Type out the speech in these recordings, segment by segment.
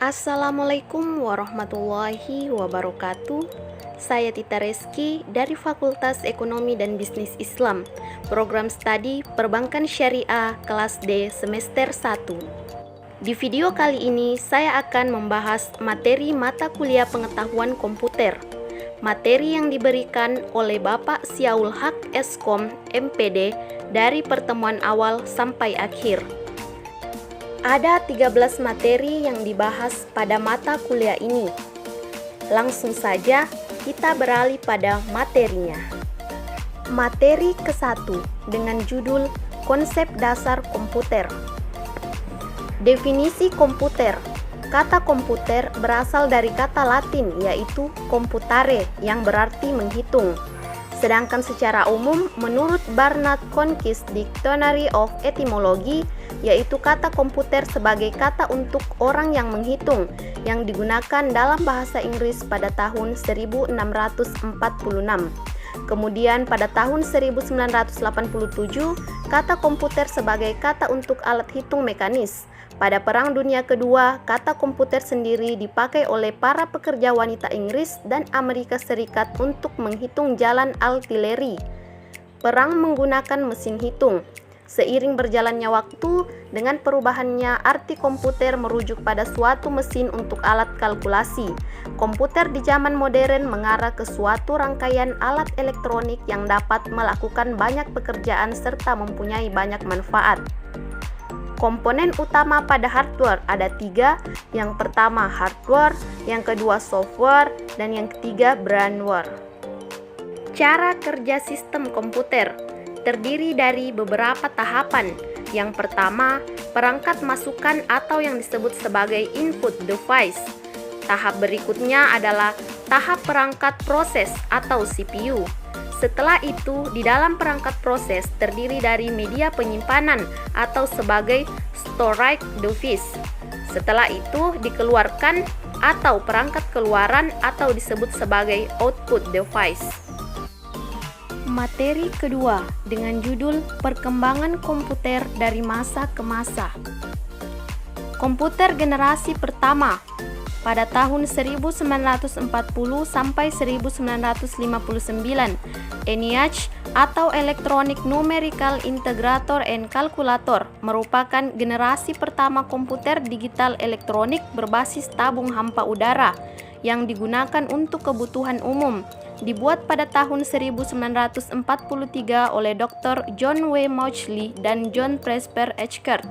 Assalamualaikum warahmatullahi wabarakatuh. Saya Tita Reski dari Fakultas Ekonomi dan Bisnis Islam, Program Studi Perbankan Syariah kelas D semester 1. Di video kali ini saya akan membahas materi mata kuliah pengetahuan komputer. Materi yang diberikan oleh Bapak Siaul Haq Eskom MPD dari pertemuan awal sampai akhir. Ada 13 materi yang dibahas pada mata kuliah ini. Langsung saja kita beralih pada materinya. Materi ke-1 dengan judul Konsep Dasar Komputer. Definisi komputer. Kata komputer berasal dari kata Latin yaitu computare yang berarti menghitung. Sedangkan secara umum menurut Barnard Conquist Dictionary of Etymology yaitu kata komputer sebagai kata untuk orang yang menghitung yang digunakan dalam bahasa Inggris pada tahun 1646. Kemudian pada tahun 1987 kata komputer sebagai kata untuk alat hitung mekanis. Pada Perang Dunia Kedua, kata komputer sendiri dipakai oleh para pekerja wanita Inggris dan Amerika Serikat untuk menghitung jalan artileri. Perang menggunakan mesin hitung. Seiring berjalannya waktu, dengan perubahannya arti komputer merujuk pada suatu mesin untuk alat kalkulasi. Komputer di zaman modern mengarah ke suatu rangkaian alat elektronik yang dapat melakukan banyak pekerjaan serta mempunyai banyak manfaat. Komponen utama pada hardware ada 3, yang pertama hardware, yang kedua software, dan yang ketiga brainware. Cara kerja sistem komputer terdiri dari beberapa tahapan. Yang pertama, perangkat masukan atau yang disebut sebagai input device. Tahap berikutnya adalah tahap perangkat proses atau CPU. Setelah itu, di dalam perangkat proses terdiri dari media penyimpanan atau sebagai storage device. Setelah itu, dikeluarkan atau perangkat keluaran atau disebut sebagai output device. Materi kedua dengan judul Perkembangan Komputer dari Masa ke Masa. Komputer generasi pertama pada tahun 1940 sampai 1959, ENIAC atau Electronic Numerical Integrator and Calculator merupakan generasi pertama komputer digital elektronik berbasis tabung hampa udara yang digunakan untuk kebutuhan umum. Dibuat pada tahun 1943 oleh Dr. John W. Mauchly dan John Presper Eckert.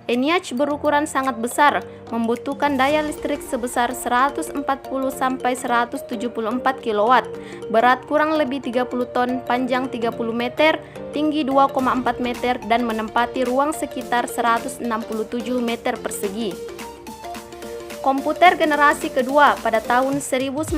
ENIAC berukuran sangat besar, membutuhkan daya listrik sebesar 140-174 kW, berat kurang lebih 30 ton, panjang 30 meter, tinggi 2,4 meter, dan menempati ruang sekitar 167 meter persegi. Komputer generasi kedua pada tahun 1959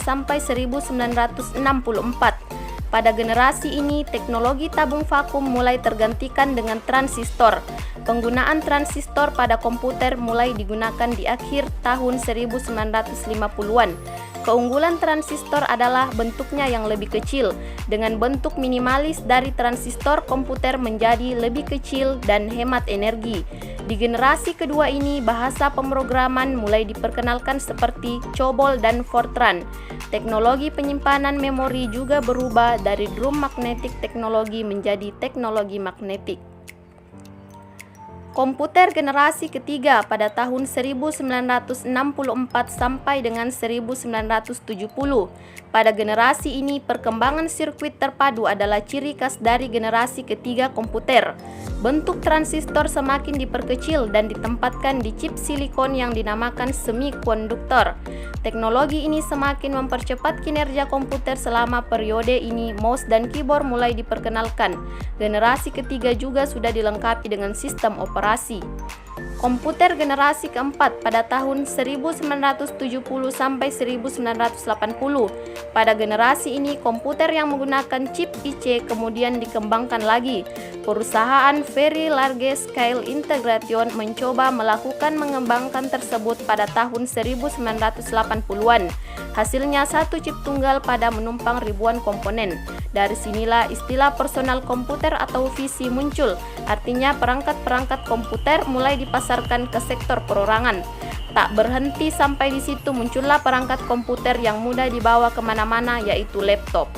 sampai 1964. Pada generasi ini, teknologi tabung vakum mulai tergantikan dengan transistor. Penggunaan transistor pada komputer mulai digunakan di akhir tahun 1950-an. Keunggulan transistor adalah bentuknya yang lebih kecil. Dengan bentuk minimalis dari transistor, komputer menjadi lebih kecil dan hemat energi. Di generasi kedua ini, bahasa pemrograman mulai diperkenalkan seperti COBOL dan Fortran. Teknologi penyimpanan memori juga berubah dari drum magnetic teknologi menjadi teknologi magnetik. Komputer generasi ketiga pada tahun 1964 sampai dengan 1970. Pada generasi ini, perkembangan sirkuit terpadu adalah ciri khas dari generasi ketiga komputer. Bentuk transistor semakin diperkecil dan ditempatkan di chip silikon yang dinamakan semikonduktor. Teknologi ini semakin mempercepat kinerja komputer. Selama periode ini, mouse dan keyboard mulai diperkenalkan. Generasi ketiga juga sudah dilengkapi dengan sistem operasi. Komputer generasi keempat pada tahun 1970 sampai 1980. Pada generasi ini, komputer yang menggunakan chip IC kemudian dikembangkan lagi. Perusahaan Very Large Scale Integration mencoba melakukan mengembangkan tersebut pada tahun 1980-an. Hasilnya satu chip tunggal pada menumpang ribuan komponen. Dari sinilah istilah personal komputer atau PC muncul. Artinya perangkat-perangkat komputer mulai dipasarkan ke sektor perorangan. Tak berhenti sampai di situ, muncullah perangkat komputer yang mudah dibawa kemana-mana, yaitu laptop.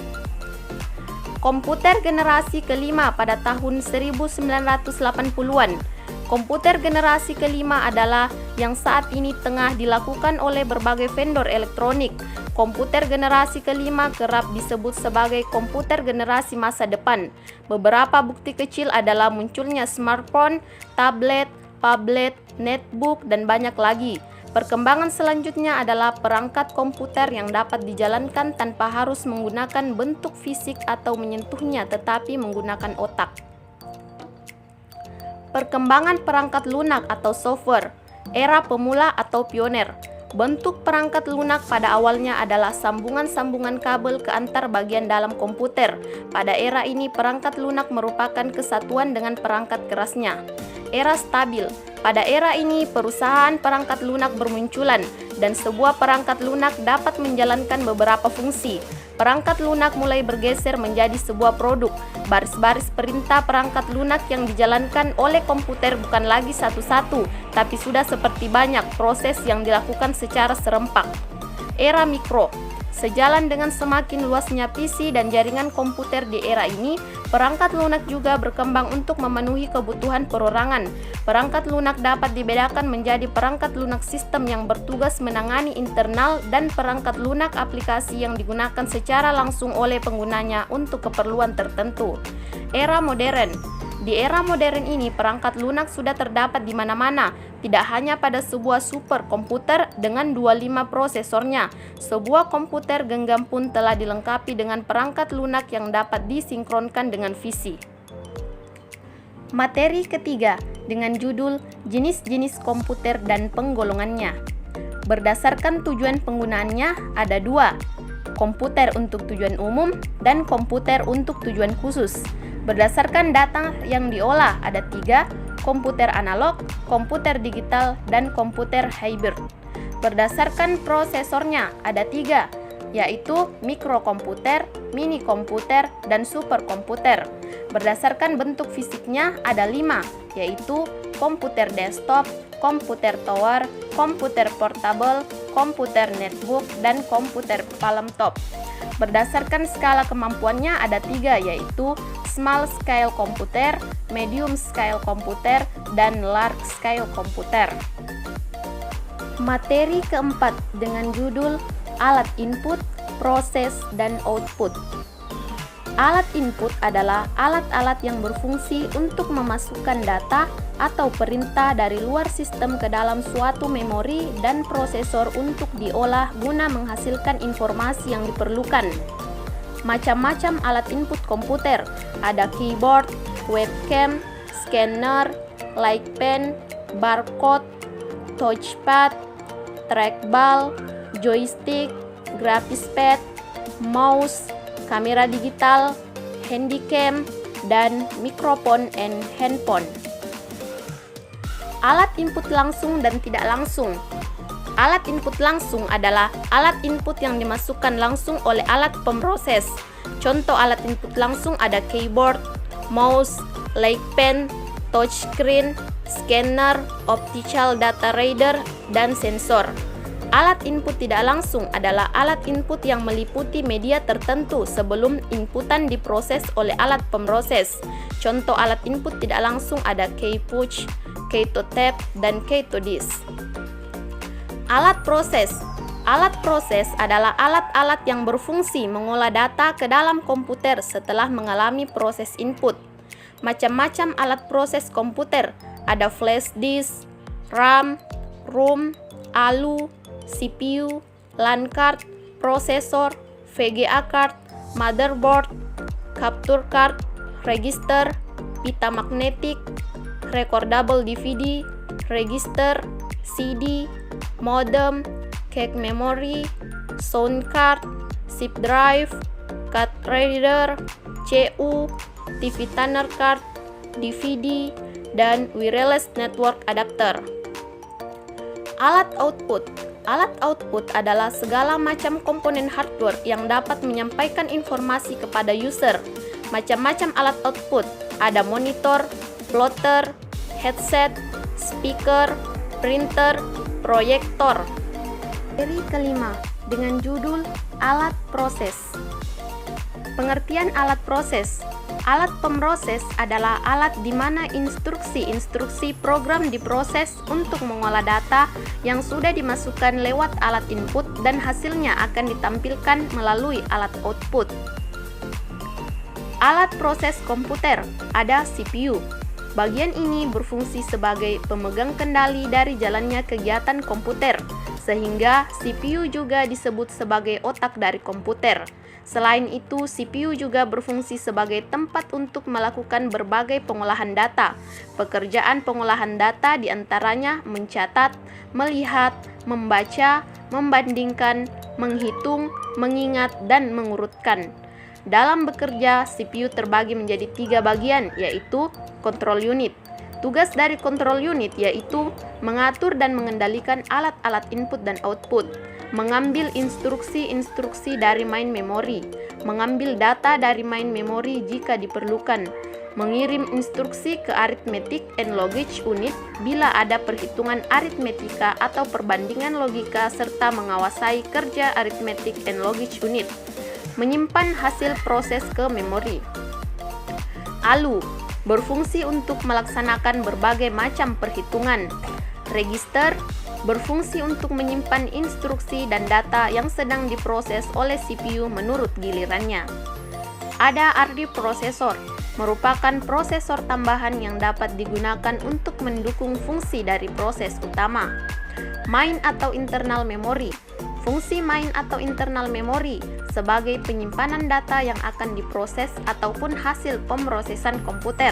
Komputer generasi kelima pada tahun 1980-an. Komputer generasi kelima adalah yang saat ini tengah dilakukan oleh berbagai vendor elektronik. Komputer generasi kelima kerap disebut sebagai komputer generasi masa depan. Beberapa bukti kecil adalah munculnya smartphone, tablet, phablet, netbook, dan banyak lagi. Perkembangan selanjutnya adalah perangkat komputer yang dapat dijalankan tanpa harus menggunakan bentuk fisik atau menyentuhnya, tetapi menggunakan otak. Perkembangan perangkat lunak atau software, era pemula atau pioner. Bentuk perangkat lunak pada awalnya adalah sambungan-sambungan kabel ke antar bagian dalam komputer. Pada era ini, perangkat lunak merupakan kesatuan dengan perangkat kerasnya. Era stabil. Pada era ini, perusahaan perangkat lunak bermunculan, dan sebuah perangkat lunak dapat menjalankan beberapa fungsi. Perangkat lunak mulai bergeser menjadi sebuah produk. Baris-baris perintah perangkat lunak yang dijalankan oleh komputer bukan lagi satu-satu, tapi sudah seperti banyak proses yang dilakukan secara serempak. Era mikro. Sejalan dengan semakin luasnya PC dan jaringan komputer di era ini, perangkat lunak juga berkembang untuk memenuhi kebutuhan perorangan. Perangkat lunak dapat dibedakan menjadi perangkat lunak sistem yang bertugas menangani internal dan perangkat lunak aplikasi yang digunakan secara langsung oleh penggunanya untuk keperluan tertentu. Era modern. Di era modern ini, perangkat lunak sudah terdapat di mana-mana, tidak hanya pada sebuah superkomputer dengan 25 prosesornya. Sebuah komputer genggam pun telah dilengkapi dengan perangkat lunak yang dapat disinkronkan dengan PC. Materi ketiga dengan judul jenis-jenis komputer dan penggolongannya. Berdasarkan tujuan penggunaannya ada dua, komputer untuk tujuan umum dan komputer untuk tujuan khusus. Berdasarkan data yang diolah ada tiga, komputer analog, komputer digital, dan komputer hybrid. Berdasarkan prosesornya ada tiga, yaitu mikrokomputer, mini komputer, dan superkomputer. Berdasarkan bentuk fisiknya ada 5, yaitu komputer desktop, komputer tower, komputer portable, komputer netbook, dan komputer palm top. Berdasarkan skala kemampuannya ada 3, yaitu small scale computer, medium scale computer, dan large scale computer. Materi keempat dengan judul alat input, proses, dan output. Alat input adalah alat-alat yang berfungsi untuk memasukkan data atau perintah dari luar sistem ke dalam suatu memori dan prosesor untuk diolah guna menghasilkan informasi yang diperlukan. Macam-macam alat input komputer, ada keyboard, webcam, scanner, light pen, barcode, touchpad, trackball, joystick, graphics pad, mouse, kamera digital, handycam, dan mikrofon and handphone. Alat input langsung dan tidak langsung. Alat input langsung adalah alat input yang dimasukkan langsung oleh alat pemroses. Contoh alat input langsung ada keyboard, mouse, light pen, touchscreen, scanner, optical data reader, dan sensor. Alat input tidak langsung adalah alat input yang meliputi media tertentu sebelum inputan diproses oleh alat pemroses. Contoh alat input tidak langsung ada key push, key to tap, dan key to disk. Alat proses. Alat proses adalah alat-alat yang berfungsi mengolah data ke dalam komputer setelah mengalami proses input. Macam-macam alat proses komputer, ada flash disk, RAM, ROM, ALU, CPU, LAN card, prosesor, VGA card, motherboard, capture card, register, pita magnetik, recordable DVD, register, CD, modem, cache memory, sound card, zip drive, card reader, CU, TV tuner card, DVD, dan wireless network adapter. Alat output. Alat output adalah segala macam komponen hardware yang dapat menyampaikan informasi kepada user. Macam-macam alat output, ada monitor, plotter, headset, speaker, printer, proyektor. Seri kelima dengan judul alat proses. Pengertian alat proses. Alat pemroses adalah alat di mana instruksi-instruksi program diproses untuk mengolah data yang sudah dimasukkan lewat alat input dan hasilnya akan ditampilkan melalui alat output. Alat proses komputer, ada CPU. Bagian ini berfungsi sebagai pemegang kendali dari jalannya kegiatan komputer, sehingga CPU juga disebut sebagai otak dari komputer. Selain itu, CPU juga berfungsi sebagai tempat untuk melakukan berbagai pengolahan data. Pekerjaan pengolahan data diantaranya mencatat, melihat, membaca, membandingkan, menghitung, mengingat, dan mengurutkan. Dalam bekerja, CPU terbagi menjadi 3 bagian, yaitu control unit. Tugas dari control unit yaitu mengatur dan mengendalikan alat-alat input dan output, mengambil instruksi-instruksi dari main memory, mengambil data dari main memory jika diperlukan, mengirim instruksi ke arithmetic and logic unit bila ada perhitungan aritmetika atau perbandingan logika serta mengawasi kerja arithmetic and logic unit, menyimpan hasil proses ke memori. ALU berfungsi untuk melaksanakan berbagai macam perhitungan. Register berfungsi untuk menyimpan instruksi dan data yang sedang diproses oleh CPU menurut gilirannya. Ada RD prosesor, merupakan prosesor tambahan yang dapat digunakan untuk mendukung fungsi dari proses utama. Main atau internal memory. Fungsi main atau internal memory sebagai penyimpanan data yang akan diproses ataupun hasil pemrosesan komputer.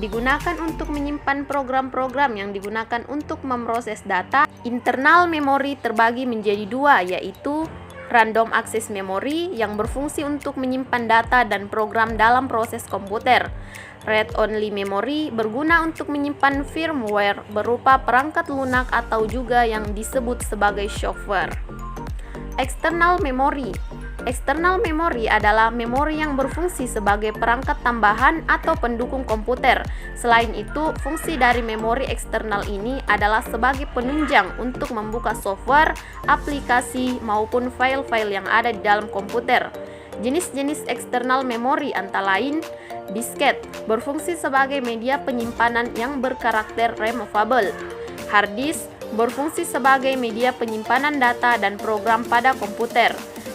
Digunakan untuk menyimpan program-program yang digunakan untuk memproses data. Internal memory terbagi menjadi 2, yaitu random access memory yang berfungsi untuk menyimpan data dan program dalam proses komputer. Read-only memory berguna untuk menyimpan firmware berupa perangkat lunak atau juga yang disebut sebagai software. External memory. External memory adalah memori yang berfungsi sebagai perangkat tambahan atau pendukung komputer. Selain itu, fungsi dari memori eksternal ini adalah sebagai penunjang untuk membuka software, aplikasi, maupun file-file yang ada di dalam komputer. Jenis-jenis eksternal memory antara lain disket, berfungsi sebagai media penyimpanan yang berkarakter removable. Hard disk berfungsi sebagai media penyimpanan data dan program pada komputer.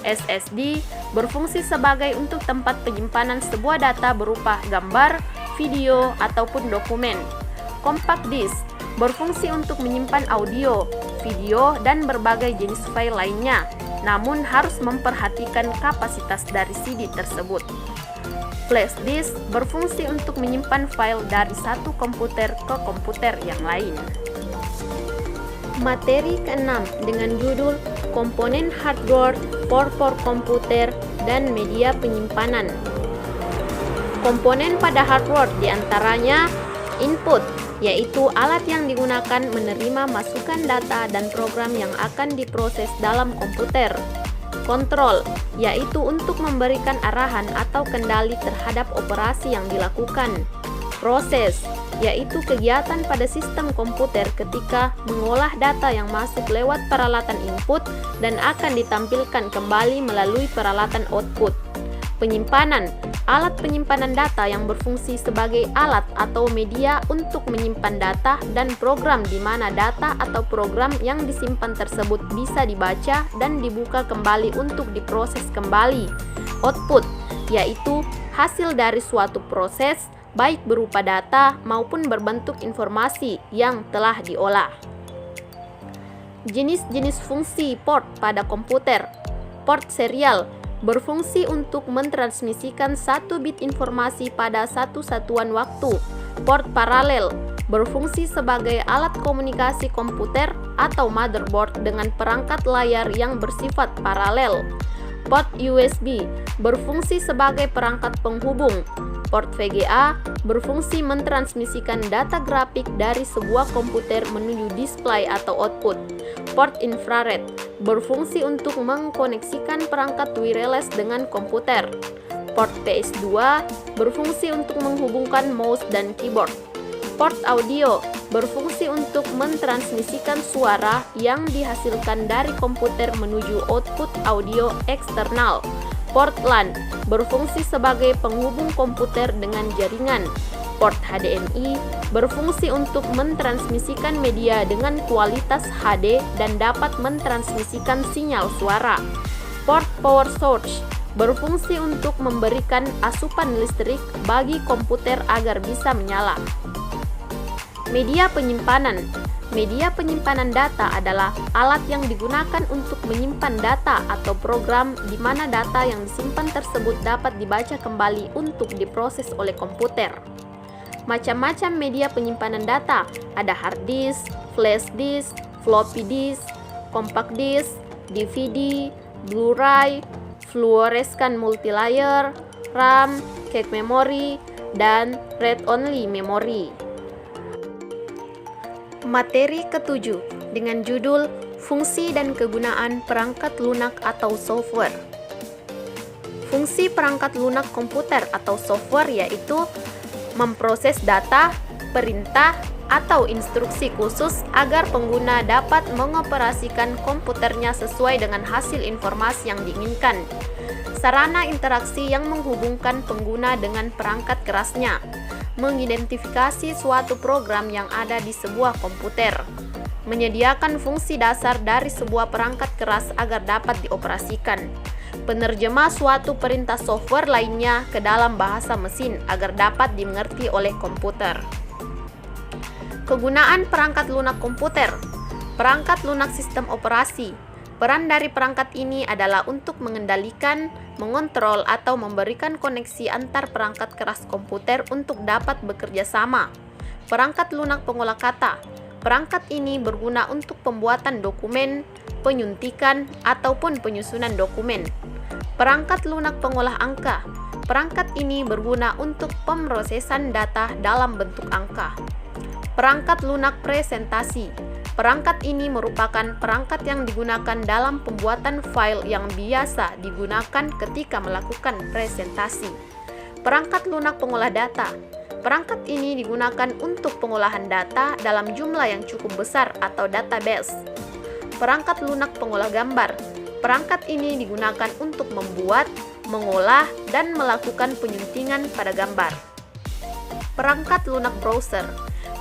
SSD berfungsi sebagai untuk tempat penyimpanan sebuah data berupa gambar, video, ataupun dokumen. Compact disk berfungsi untuk menyimpan audio, video, dan berbagai jenis file lainnya, namun harus memperhatikan kapasitas dari CD tersebut. Flash disk berfungsi untuk menyimpan file dari satu komputer ke komputer yang lain. Materi ke-6 dengan judul komponen hardware, for komputer, dan media penyimpanan. Komponen pada hardware diantaranya input, yaitu alat yang digunakan menerima masukan data dan program yang akan diproses dalam komputer. Control, yaitu untuk memberikan arahan atau kendali terhadap operasi yang dilakukan. Proses, yaitu kegiatan pada sistem komputer ketika mengolah data yang masuk lewat peralatan input dan akan ditampilkan kembali melalui peralatan output. Penyimpanan, alat penyimpanan data yang berfungsi sebagai alat atau media untuk menyimpan data dan program di mana data atau program yang disimpan tersebut bisa dibaca dan dibuka kembali untuk diproses kembali. Output, yaitu hasil dari suatu proses, baik berupa data maupun berbentuk informasi yang telah diolah. Jenis-jenis fungsi port pada komputer. Port serial berfungsi untuk mentransmisikan satu bit informasi pada satu satuan waktu. Port paralel berfungsi sebagai alat komunikasi komputer atau motherboard dengan perangkat layar yang bersifat paralel. Port USB berfungsi sebagai perangkat penghubung. Port VGA berfungsi mentransmisikan data grafik dari sebuah komputer menuju display atau output. Port infrared berfungsi untuk mengkoneksikan perangkat wireless dengan komputer. Port PS2 berfungsi untuk menghubungkan mouse dan keyboard. Port audio berfungsi untuk mentransmisikan suara yang dihasilkan dari komputer menuju output audio eksternal. Port LAN berfungsi sebagai penghubung komputer dengan jaringan. Port HDMI berfungsi untuk mentransmisikan media dengan kualitas HD dan dapat mentransmisikan sinyal suara. Port Power Source berfungsi untuk memberikan asupan listrik bagi komputer agar bisa menyala. Media penyimpanan. Media penyimpanan data adalah alat yang digunakan untuk menyimpan data atau program di mana data yang disimpan tersebut dapat dibaca kembali untuk diproses oleh komputer. Macam-macam media penyimpanan data, ada hard disk, flash disk, floppy disk, compact disk, DVD, Blu-ray, fluorescent multilayer, RAM, cache memory, dan read-only memory. Materi ketujuh dengan judul Fungsi dan Kegunaan Perangkat Lunak atau Software. Fungsi perangkat lunak komputer atau software yaitu memproses data, perintah, atau instruksi khusus agar pengguna dapat mengoperasikan komputernya sesuai dengan hasil informasi yang diinginkan. Sarana interaksi yang menghubungkan pengguna dengan perangkat kerasnya. Mengidentifikasi suatu program yang ada di sebuah komputer, menyediakan fungsi dasar dari sebuah perangkat keras agar dapat dioperasikan, penerjemah suatu perintah software lainnya ke dalam bahasa mesin agar dapat dimengerti oleh komputer. Kegunaan perangkat lunak komputer. Perangkat lunak sistem operasi. Peran dari perangkat ini adalah untuk mengendalikan, mengontrol, atau memberikan koneksi antar perangkat keras komputer untuk dapat bekerja sama. Perangkat lunak pengolah kata. Perangkat ini berguna untuk pembuatan dokumen, penyuntikan, ataupun penyusunan dokumen. Perangkat lunak pengolah angka. Perangkat ini berguna untuk pemrosesan data dalam bentuk angka. Perangkat lunak presentasi. Perangkat ini merupakan perangkat yang digunakan dalam pembuatan file yang biasa digunakan ketika melakukan presentasi. Perangkat lunak pengolah data. Perangkat ini digunakan untuk pengolahan data dalam jumlah yang cukup besar atau database. Perangkat lunak pengolah gambar. Perangkat ini digunakan untuk membuat, mengolah, dan melakukan penyuntingan pada gambar. Perangkat lunak browser.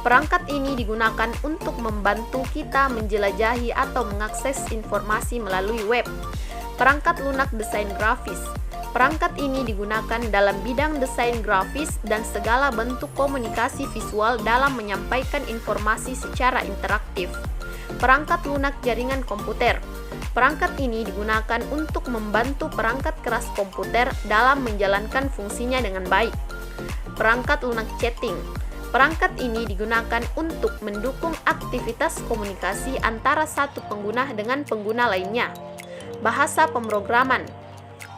Perangkat ini digunakan untuk membantu kita menjelajahi atau mengakses informasi melalui web. Perangkat lunak desain grafis. Perangkat ini digunakan dalam bidang desain grafis dan segala bentuk komunikasi visual dalam menyampaikan informasi secara interaktif. Perangkat lunak jaringan komputer. Perangkat ini digunakan untuk membantu perangkat keras komputer dalam menjalankan fungsinya dengan baik. Perangkat lunak chatting. Perangkat ini digunakan untuk mendukung aktivitas komunikasi antara satu pengguna dengan pengguna lainnya. Bahasa pemrograman.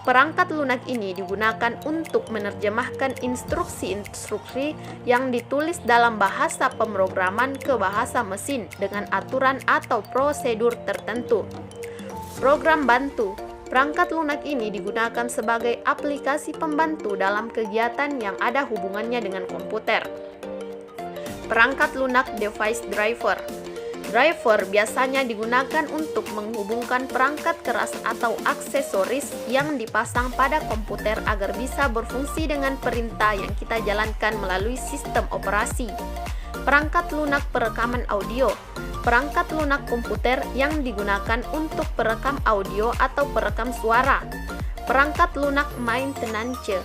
Perangkat lunak ini digunakan untuk menerjemahkan instruksi-instruksi yang ditulis dalam bahasa pemrograman ke bahasa mesin dengan aturan atau prosedur tertentu. Program bantu. Perangkat lunak ini digunakan sebagai aplikasi pembantu dalam kegiatan yang ada hubungannya dengan komputer. Perangkat lunak device driver. Driver biasanya digunakan untuk menghubungkan perangkat keras atau aksesoris yang dipasang pada komputer agar bisa berfungsi dengan perintah yang kita jalankan melalui sistem operasi. Perangkat lunak perekaman audio. Perangkat lunak komputer yang digunakan untuk perekam audio atau perekam suara. Perangkat lunak maintenance.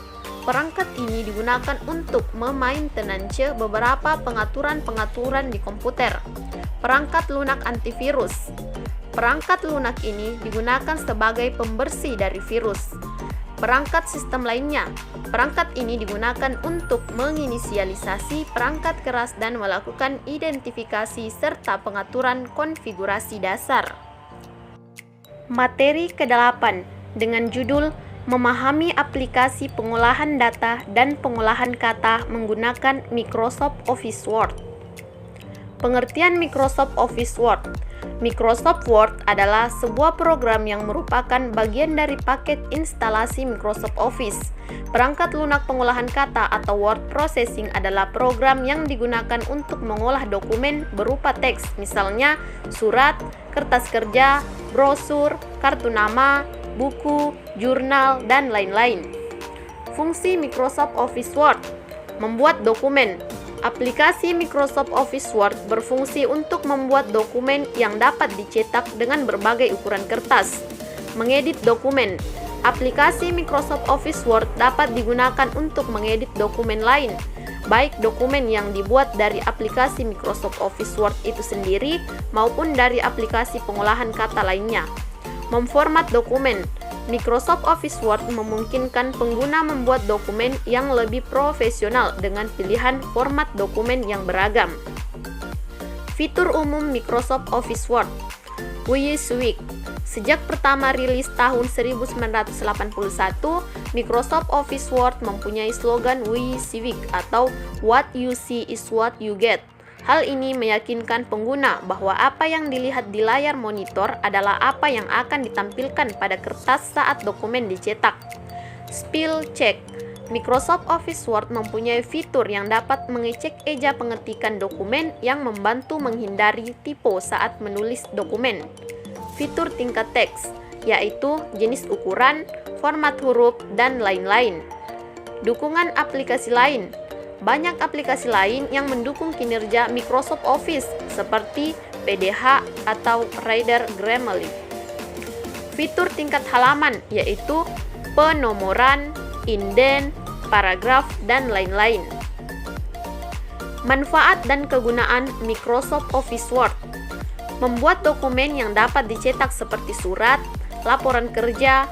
Perangkat ini digunakan untuk memaintenance beberapa pengaturan-pengaturan di komputer. Perangkat lunak antivirus. Perangkat lunak ini digunakan sebagai pembersih dari virus. Perangkat sistem lainnya. Perangkat ini digunakan untuk menginisialisasi perangkat keras dan melakukan identifikasi serta pengaturan konfigurasi dasar. Materi ke-8 dengan judul Memahami aplikasi pengolahan data dan pengolahan kata menggunakan Microsoft Office Word. Pengertian Microsoft Office Word. Microsoft Word adalah sebuah program yang merupakan bagian dari paket instalasi Microsoft Office. Perangkat lunak pengolahan kata atau word processing adalah program yang digunakan untuk mengolah dokumen berupa teks, misalnya surat, kertas kerja, brosur, kartu nama, buku, jurnal, dan lain-lain. Fungsi Microsoft Office Word: membuat dokumen. Aplikasi Microsoft Office Word berfungsi untuk membuat dokumen yang dapat dicetak dengan berbagai ukuran kertas. Mengedit dokumen. Aplikasi Microsoft Office Word dapat digunakan untuk mengedit dokumen lain, baik dokumen yang dibuat dari aplikasi Microsoft Office Word itu sendiri maupun dari aplikasi pengolahan kata lainnya. Memformat dokumen. Microsoft Office Word memungkinkan pengguna membuat dokumen yang lebih profesional dengan pilihan format dokumen yang beragam. Fitur umum Microsoft Office Word. WYSIWYG. Sejak pertama rilis tahun 1981, Microsoft Office Word mempunyai slogan WYSIWYG atau What you see is what you get. Hal ini meyakinkan pengguna bahwa apa yang dilihat di layar monitor adalah apa yang akan ditampilkan pada kertas saat dokumen dicetak. Spell check. Microsoft Office Word mempunyai fitur yang dapat mengecek eja pengetikan dokumen yang membantu menghindari typo saat menulis dokumen. Fitur tingkat teks, yaitu jenis ukuran, format huruf, dan lain-lain. Dukungan aplikasi lain. Banyak aplikasi lain yang mendukung kinerja Microsoft Office seperti PDH atau Reader Grammarly. Fitur tingkat halaman yaitu penomoran, indent, paragraf, dan lain-lain. Manfaat dan kegunaan Microsoft Office Word. Membuat dokumen yang dapat dicetak seperti surat, laporan kerja,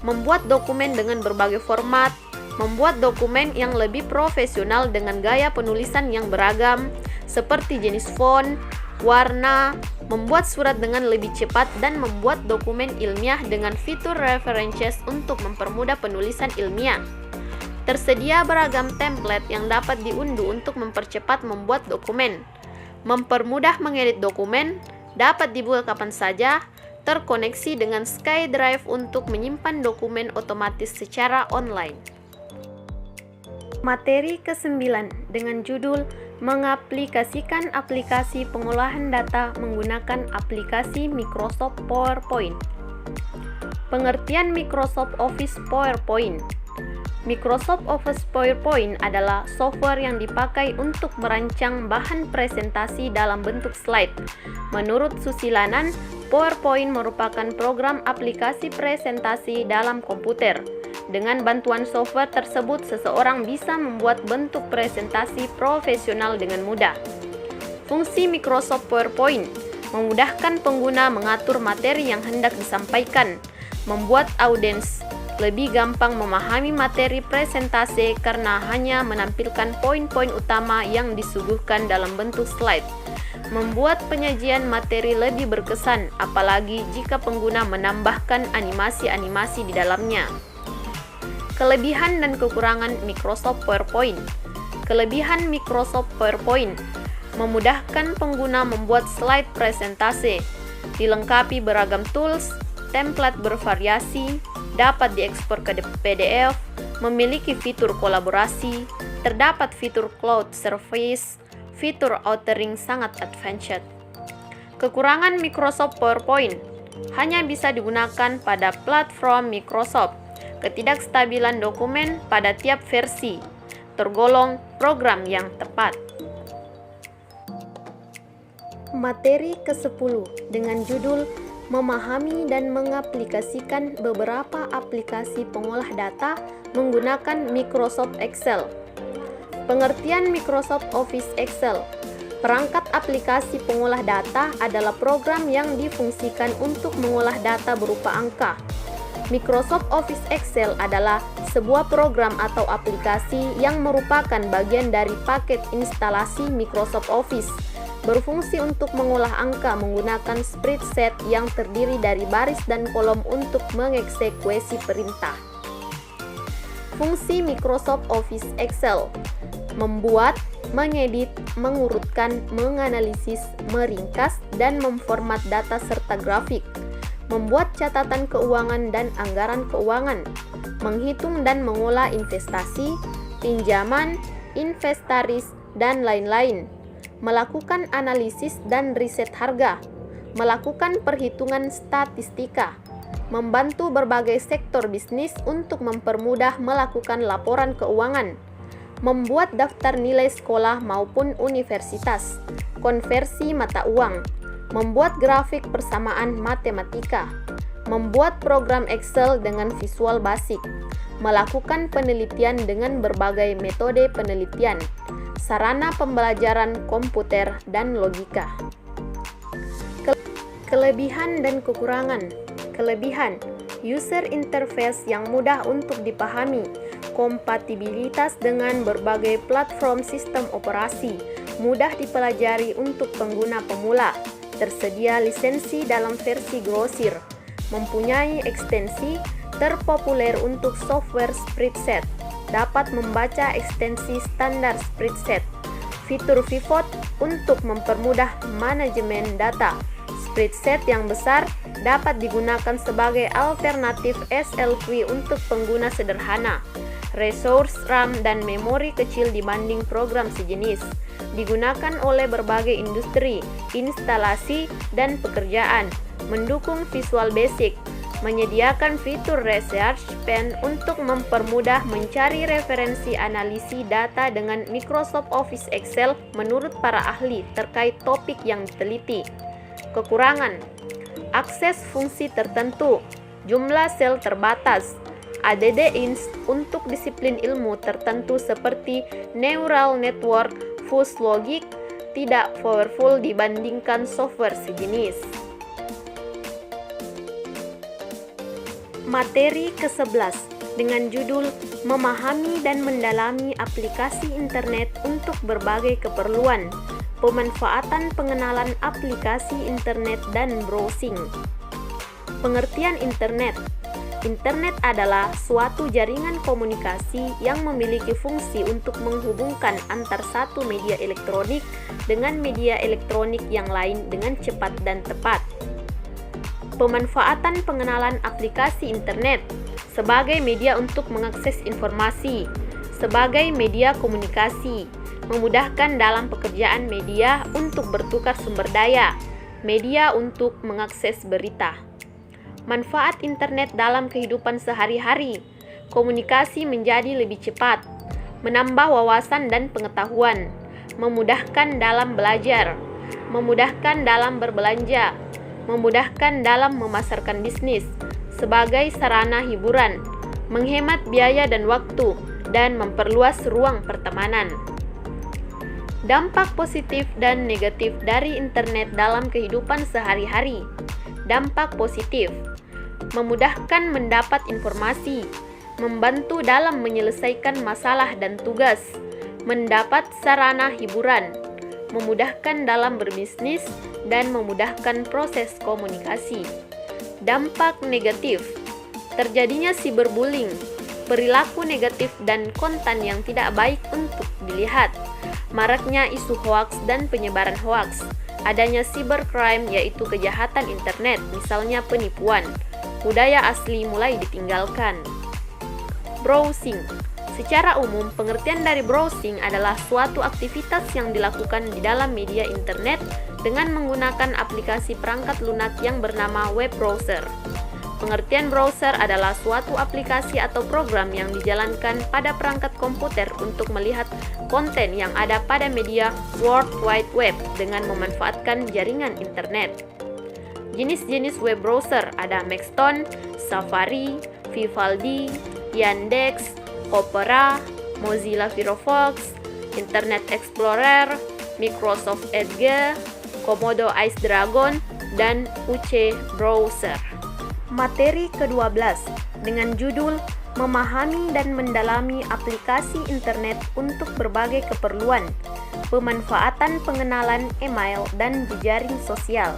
membuat dokumen dengan berbagai format, membuat dokumen yang lebih profesional dengan gaya penulisan yang beragam, seperti jenis font, warna, membuat surat dengan lebih cepat, dan membuat dokumen ilmiah dengan fitur references untuk mempermudah penulisan ilmiah. Tersedia beragam template yang dapat diunduh untuk mempercepat membuat dokumen. Mempermudah mengedit dokumen, dapat dibuka kapan saja, terkoneksi dengan SkyDrive untuk menyimpan dokumen otomatis secara online. Materi ke-9 dengan judul Mengaplikasikan aplikasi pengolahan data menggunakan aplikasi Microsoft PowerPoint. Pengertian Microsoft Office PowerPoint. Microsoft Office PowerPoint adalah software yang dipakai untuk merancang bahan presentasi dalam bentuk slide. Menurut Susilanan, PowerPoint merupakan program aplikasi presentasi dalam komputer. Dengan bantuan software tersebut, seseorang bisa membuat bentuk presentasi profesional dengan mudah. Fungsi Microsoft PowerPoint memudahkan pengguna mengatur materi yang hendak disampaikan, membuat audiens lebih gampang memahami materi presentasi karena hanya menampilkan poin-poin utama yang disuguhkan dalam bentuk slide, membuat penyajian materi lebih berkesan, apalagi jika pengguna menambahkan animasi-animasi di dalamnya. Kelebihan dan kekurangan Microsoft PowerPoint. Kelebihan Microsoft PowerPoint: memudahkan pengguna membuat slide presentasi, dilengkapi beragam tools, template bervariasi, dapat diekspor ke PDF, memiliki fitur kolaborasi, terdapat fitur cloud service, fitur authoring sangat advanced. Kekurangan Microsoft PowerPoint: hanya bisa digunakan pada platform Microsoft. Ketidakstabilan dokumen pada tiap versi, tergolong program yang tepat. Materi ke-10 dengan judul Memahami dan mengaplikasikan beberapa aplikasi pengolah data menggunakan Microsoft Excel. Pengertian Microsoft Office Excel. Perangkat aplikasi pengolah data adalah program yang difungsikan untuk mengolah data berupa angka. Microsoft Office Excel adalah sebuah program atau aplikasi yang merupakan bagian dari paket instalasi Microsoft Office. Berfungsi untuk mengolah angka menggunakan spreadsheet yang terdiri dari baris dan kolom untuk mengeksekusi perintah. Fungsi Microsoft Office Excel: membuat, mengedit, mengurutkan, menganalisis, meringkas, dan memformat data serta grafik, membuat catatan keuangan dan anggaran keuangan, menghitung dan mengolah investasi, pinjaman, inventaris, dan lain-lain, melakukan analisis dan riset harga, melakukan perhitungan statistika, membantu berbagai sektor bisnis untuk mempermudah melakukan laporan keuangan, membuat daftar nilai sekolah maupun universitas, konversi mata uang, membuat grafik persamaan matematika, membuat program Excel dengan visual basic, melakukan penelitian dengan berbagai metode penelitian, sarana pembelajaran komputer dan logika. Kelebihan dan kekurangan. Kelebihan: user interface yang mudah untuk dipahami, kompatibilitas dengan berbagai platform sistem operasi, mudah dipelajari untuk pengguna pemula, tersedia lisensi dalam versi grosir, mempunyai ekstensi, terpopuler untuk software spreadsheet, dapat membaca ekstensi standar spreadsheet, fitur pivot untuk mempermudah manajemen data. Spreadsheet yang besar dapat digunakan sebagai alternatif SQL untuk pengguna sederhana. Resource RAM dan memori kecil dibanding program sejenis. Digunakan oleh berbagai industri, instalasi, dan pekerjaan. Mendukung Visual Basic. Menyediakan fitur Research Pen untuk mempermudah mencari referensi analisis data dengan Microsoft Office Excel menurut para ahli terkait topik yang diteliti. Kekurangan: akses fungsi tertentu, jumlah sel terbatas, ADD-ins untuk disiplin ilmu tertentu seperti neural network, fuzz logic, tidak powerful dibandingkan software sejenis. Materi ke-11 dengan judul Memahami dan Mendalami Aplikasi Internet untuk Berbagai Keperluan. Pemanfaatan pengenalan aplikasi internet dan browsing. Pengertian internet. Internet adalah suatu jaringan komunikasi yang memiliki fungsi untuk menghubungkan antar satu media elektronik dengan media elektronik yang lain dengan cepat dan tepat. Pemanfaatan pengenalan aplikasi internet sebagai media untuk mengakses informasi, sebagai media komunikasi, memudahkan dalam pekerjaan media untuk bertukar sumber daya, media untuk mengakses berita. Manfaat internet dalam kehidupan sehari-hari, komunikasi menjadi lebih cepat, menambah wawasan dan pengetahuan, memudahkan dalam belajar, memudahkan dalam berbelanja, memudahkan dalam memasarkan bisnis, sebagai sarana hiburan, menghemat biaya dan waktu, dan memperluas ruang pertemanan. Dampak positif dan negatif dari internet dalam kehidupan sehari-hari. Dampak positif: memudahkan mendapat informasi, membantu dalam menyelesaikan masalah dan tugas, mendapat sarana hiburan, memudahkan dalam berbisnis, dan memudahkan proses komunikasi. Dampak negatif: terjadinya cyberbullying, perilaku negatif dan konten yang tidak baik untuk dilihat, maraknya isu hoaks dan penyebaran hoaks, adanya cybercrime yaitu kejahatan internet, misalnya penipuan, budaya asli mulai ditinggalkan. Browsing. Secara umum, pengertian dari browsing adalah suatu aktivitas yang dilakukan di dalam media internet dengan menggunakan aplikasi perangkat lunak yang bernama web browser. Pengertian browser adalah suatu aplikasi atau program yang dijalankan pada perangkat komputer untuk melihat konten yang ada pada media World Wide Web dengan memanfaatkan jaringan internet. Jenis-jenis web browser ada Maxton, Safari, Vivaldi, Yandex, Opera, Mozilla Firefox, Internet Explorer, Microsoft Edge, Komodo Ice Dragon, dan UC Browser. Materi ke-12 dengan judul Memahami dan Mendalami Aplikasi Internet untuk Berbagai Keperluan. Pemanfaatan pengenalan email dan jejaring sosial.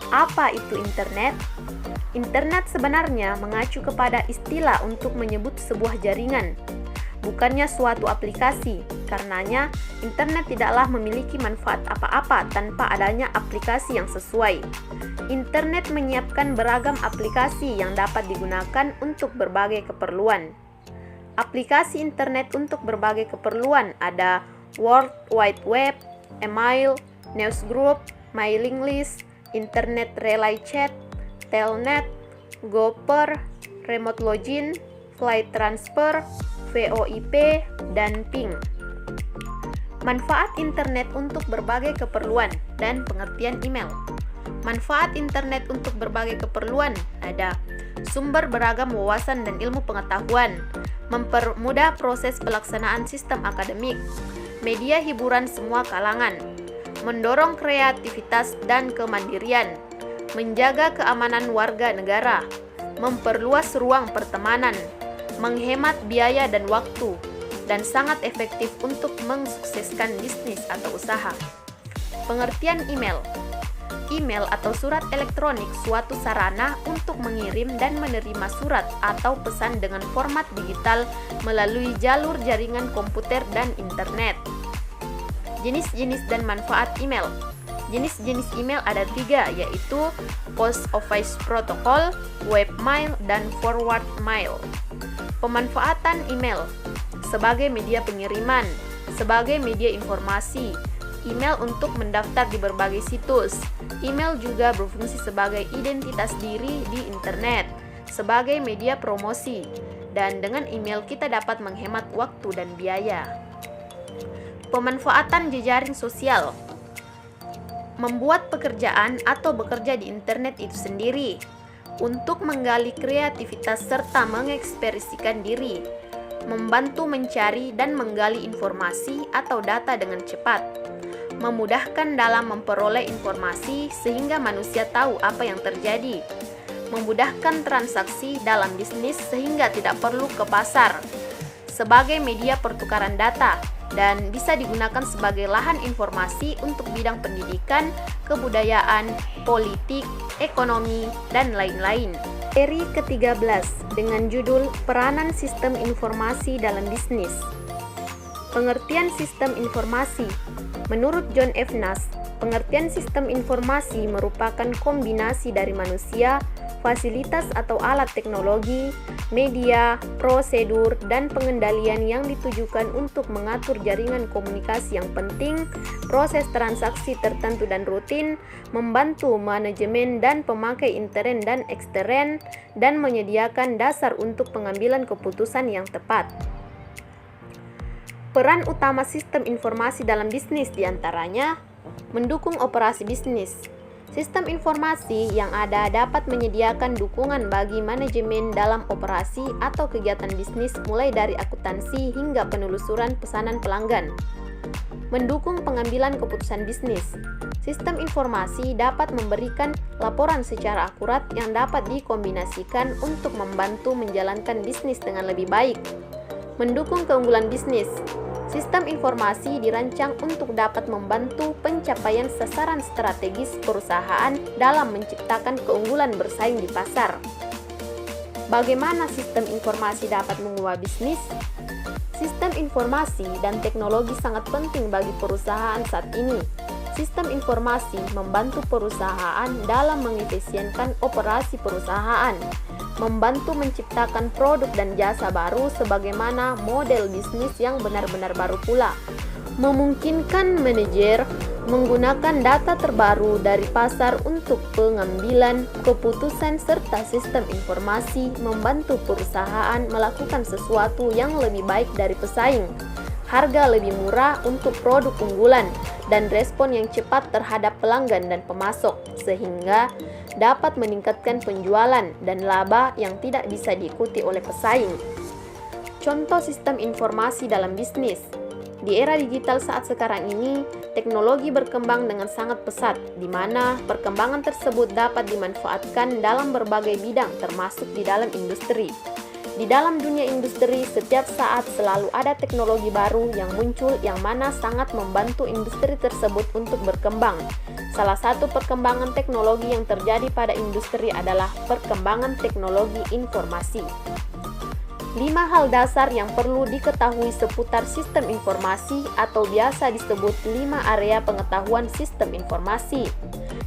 Apa itu internet? Internet sebenarnya mengacu kepada istilah untuk menyebut sebuah jaringan, bukannya suatu aplikasi. Karenanya, internet tidaklah memiliki manfaat apa-apa tanpa adanya aplikasi yang sesuai. Internet menyiapkan beragam aplikasi yang dapat digunakan untuk berbagai keperluan. Aplikasi internet untuk berbagai keperluan ada World Wide Web, email, newsgroup, mailing list, internet relay chat, telnet, gopher, remote login, flight transfer, VoIP, dan ping. Manfaat internet untuk berbagai keperluan dan pengertian email. Manfaat internet untuk berbagai keperluan ada sumber beragam wawasan dan ilmu pengetahuan, mempermudah proses pelaksanaan sistem akademik, media hiburan semua kalangan, mendorong kreativitas dan kemandirian, menjaga keamanan warga negara, memperluas ruang pertemanan, menghemat biaya dan waktu, dan sangat efektif untuk mensukseskan bisnis atau usaha. Pengertian email. Email atau surat elektronik suatu sarana untuk mengirim dan menerima surat atau pesan dengan format digital melalui jalur jaringan komputer dan internet. Jenis-jenis dan manfaat email. Jenis-jenis email ada 3, yaitu Post Office Protocol, Webmail, dan Forward Mail. Pemanfaatan email sebagai media pengiriman, sebagai media informasi, email untuk mendaftar di berbagai situs. Email juga berfungsi sebagai identitas diri di internet, sebagai media promosi, dan dengan email kita dapat menghemat waktu dan biaya. Pemanfaatan jejaring sosial. Membuat pekerjaan atau bekerja di internet itu sendiri untuk menggali kreativitas serta mengekspresikan diri, membantu mencari dan menggali informasi atau data dengan cepat, memudahkan dalam memperoleh informasi sehingga manusia tahu apa yang terjadi, memudahkan transaksi dalam bisnis sehingga tidak perlu ke pasar, sebagai media pertukaran data, dan bisa digunakan sebagai lahan informasi untuk bidang pendidikan, kebudayaan, politik, ekonomi, dan lain-lain. Seri ke-13 dengan judul Peranan Sistem Informasi dalam Bisnis. Pengertian sistem informasi. Menurut John F. Nash, pengertian sistem informasi merupakan kombinasi dari manusia, fasilitas atau alat teknologi, media, prosedur, dan pengendalian yang ditujukan untuk mengatur jaringan komunikasi yang penting, proses transaksi tertentu dan rutin, membantu manajemen dan pemakai intern dan ekstern, dan menyediakan dasar untuk pengambilan keputusan yang tepat. Peran utama sistem informasi dalam bisnis diantaranya mendukung operasi bisnis. Sistem informasi yang ada dapat menyediakan dukungan bagi manajemen dalam operasi atau kegiatan bisnis mulai dari akuntansi hingga penelusuran pesanan pelanggan. Mendukung pengambilan keputusan bisnis. Sistem informasi dapat memberikan laporan secara akurat yang dapat dikombinasikan untuk membantu menjalankan bisnis dengan lebih baik. Mendukung keunggulan bisnis. Sistem informasi dirancang untuk dapat membantu pencapaian sasaran strategis perusahaan dalam menciptakan keunggulan bersaing di pasar. Bagaimana sistem informasi dapat mengubah bisnis? Sistem informasi dan teknologi sangat penting bagi perusahaan saat ini. Sistem informasi membantu perusahaan dalam mengefisienkan operasi perusahaan, membantu menciptakan produk dan jasa baru sebagaimana model bisnis yang benar-benar baru pula, memungkinkan manajer menggunakan data terbaru dari pasar untuk pengambilan keputusan, serta sistem informasi membantu perusahaan melakukan sesuatu yang lebih baik dari pesaing, harga lebih murah untuk produk unggulan, dan respon yang cepat terhadap pelanggan dan pemasok, sehingga dapat meningkatkan penjualan dan laba yang tidak bisa diikuti oleh pesaing. Contoh sistem informasi dalam bisnis. Di era digital saat sekarang ini, teknologi berkembang dengan sangat pesat, di mana perkembangan tersebut dapat dimanfaatkan dalam berbagai bidang termasuk di dalam industri. Di dalam dunia industri, setiap saat selalu ada teknologi baru yang muncul yang mana sangat membantu industri tersebut untuk berkembang, Salah satu perkembangan teknologi yang terjadi pada industri adalah perkembangan teknologi informasi. 5 hal dasar yang perlu diketahui seputar sistem informasi atau biasa disebut 5 area pengetahuan sistem informasi.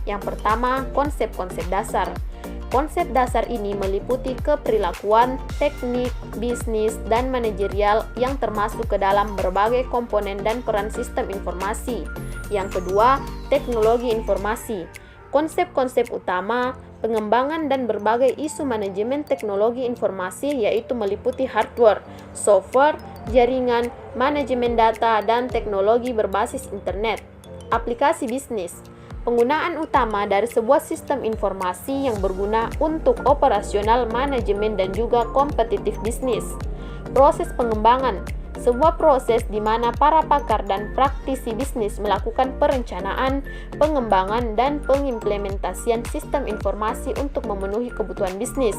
Yang pertama, konsep-konsep dasar. Konsep dasar ini meliputi keperilakuan, teknik, bisnis, dan manajerial yang termasuk ke dalam berbagai komponen dan peran sistem informasi. Yang kedua, teknologi informasi. Konsep-konsep utama, pengembangan dan berbagai isu manajemen teknologi informasi yaitu meliputi hardware, software, jaringan, manajemen data, dan teknologi berbasis internet. Aplikasi bisnis. Penggunaan utama dari sebuah sistem informasi yang berguna untuk operasional, manajemen, dan juga kompetitif bisnis. Proses pengembangan. Sebuah proses di mana para pakar dan praktisi bisnis melakukan perencanaan, pengembangan, dan pengimplementasian sistem informasi untuk memenuhi kebutuhan bisnis.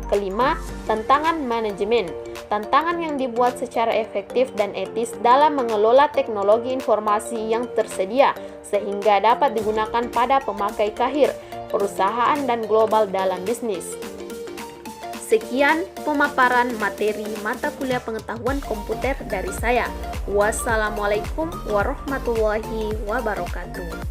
Kelima, tantangan manajemen. Tantangan yang dibuat secara efektif dan etis dalam mengelola teknologi informasi yang tersedia sehingga dapat digunakan pada pemakai akhir, perusahaan, dan global dalam bisnis. Sekian pemaparan materi mata kuliah pengetahuan komputer dari saya. Wassalamualaikum warahmatullahi wabarakatuh.